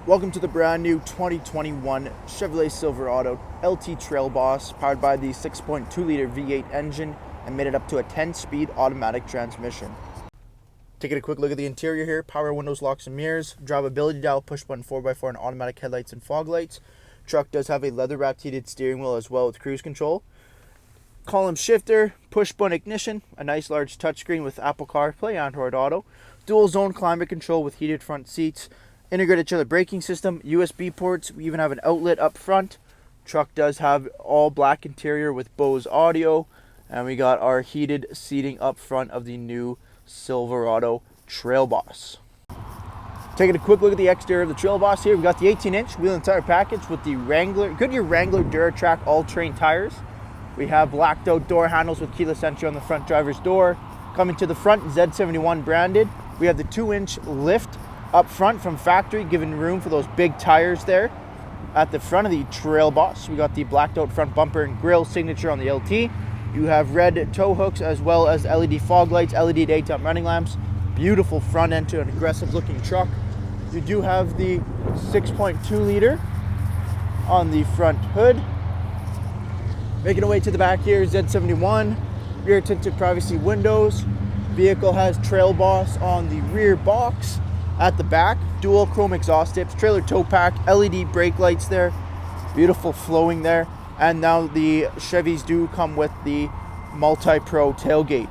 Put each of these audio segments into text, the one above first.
Welcome to the brand new 2021 Chevrolet Silverado LT Trail Boss, powered by the 6.2 liter V8 engine and made it up to a 10-speed automatic transmission. Taking a quick look at the interior here: power windows, locks and mirrors, drivability dial, push button 4x4 and automatic headlights and fog lights. Truck does have a leather wrapped heated steering wheel as well with cruise control. Column shifter, push button ignition, a nice large touchscreen with Apple CarPlay, Android Auto, dual zone climate control with heated front seats, integrated trailer braking system, USB ports. We even have an outlet up front. Truck does have all black interior with Bose audio, and we got our heated seating up front of the new Silverado Trail Boss. Taking a quick look at the exterior of the Trail Boss here, we got the 18-inch wheel and tire package with the Goodyear Wrangler Duratrac all-terrain tires. We have blacked out door handles with keyless entry on the front driver's door. Coming to the front, Z71 branded. We have the 2-inch lift up front from factory, giving room for those big tires there. At the front of the Trail Boss, we got the blacked out front bumper and grille signature on the LT. You have red tow hooks as well as LED fog lights, LED daytime running lamps. Beautiful front end to an aggressive looking truck. You do have the 6.2 liter on the front hood. Making our way to the back here, Z71, rear tinted privacy windows. Vehicle has Trail Boss on the rear box. At the back, dual chrome exhaust tips, trailer tow pack, LED brake lights there. Beautiful flowing there. And now the Chevys do come with the multi-pro tailgate.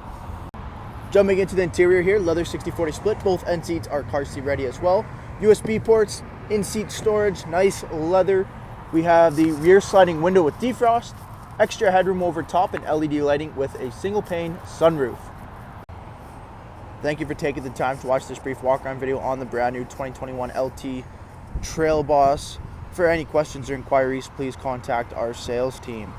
Jumping into the interior here, leather 60/40 split. Both end seats are car seat ready as well. USB ports, in-seat storage, nice leather. We have the rear sliding window with defrost, extra headroom over top, and LED lighting with a single pane sunroof. Thank you for taking the time to watch this brief walk-around video on the brand new 2021 LT Trail Boss. For any questions or inquiries, please contact our sales team.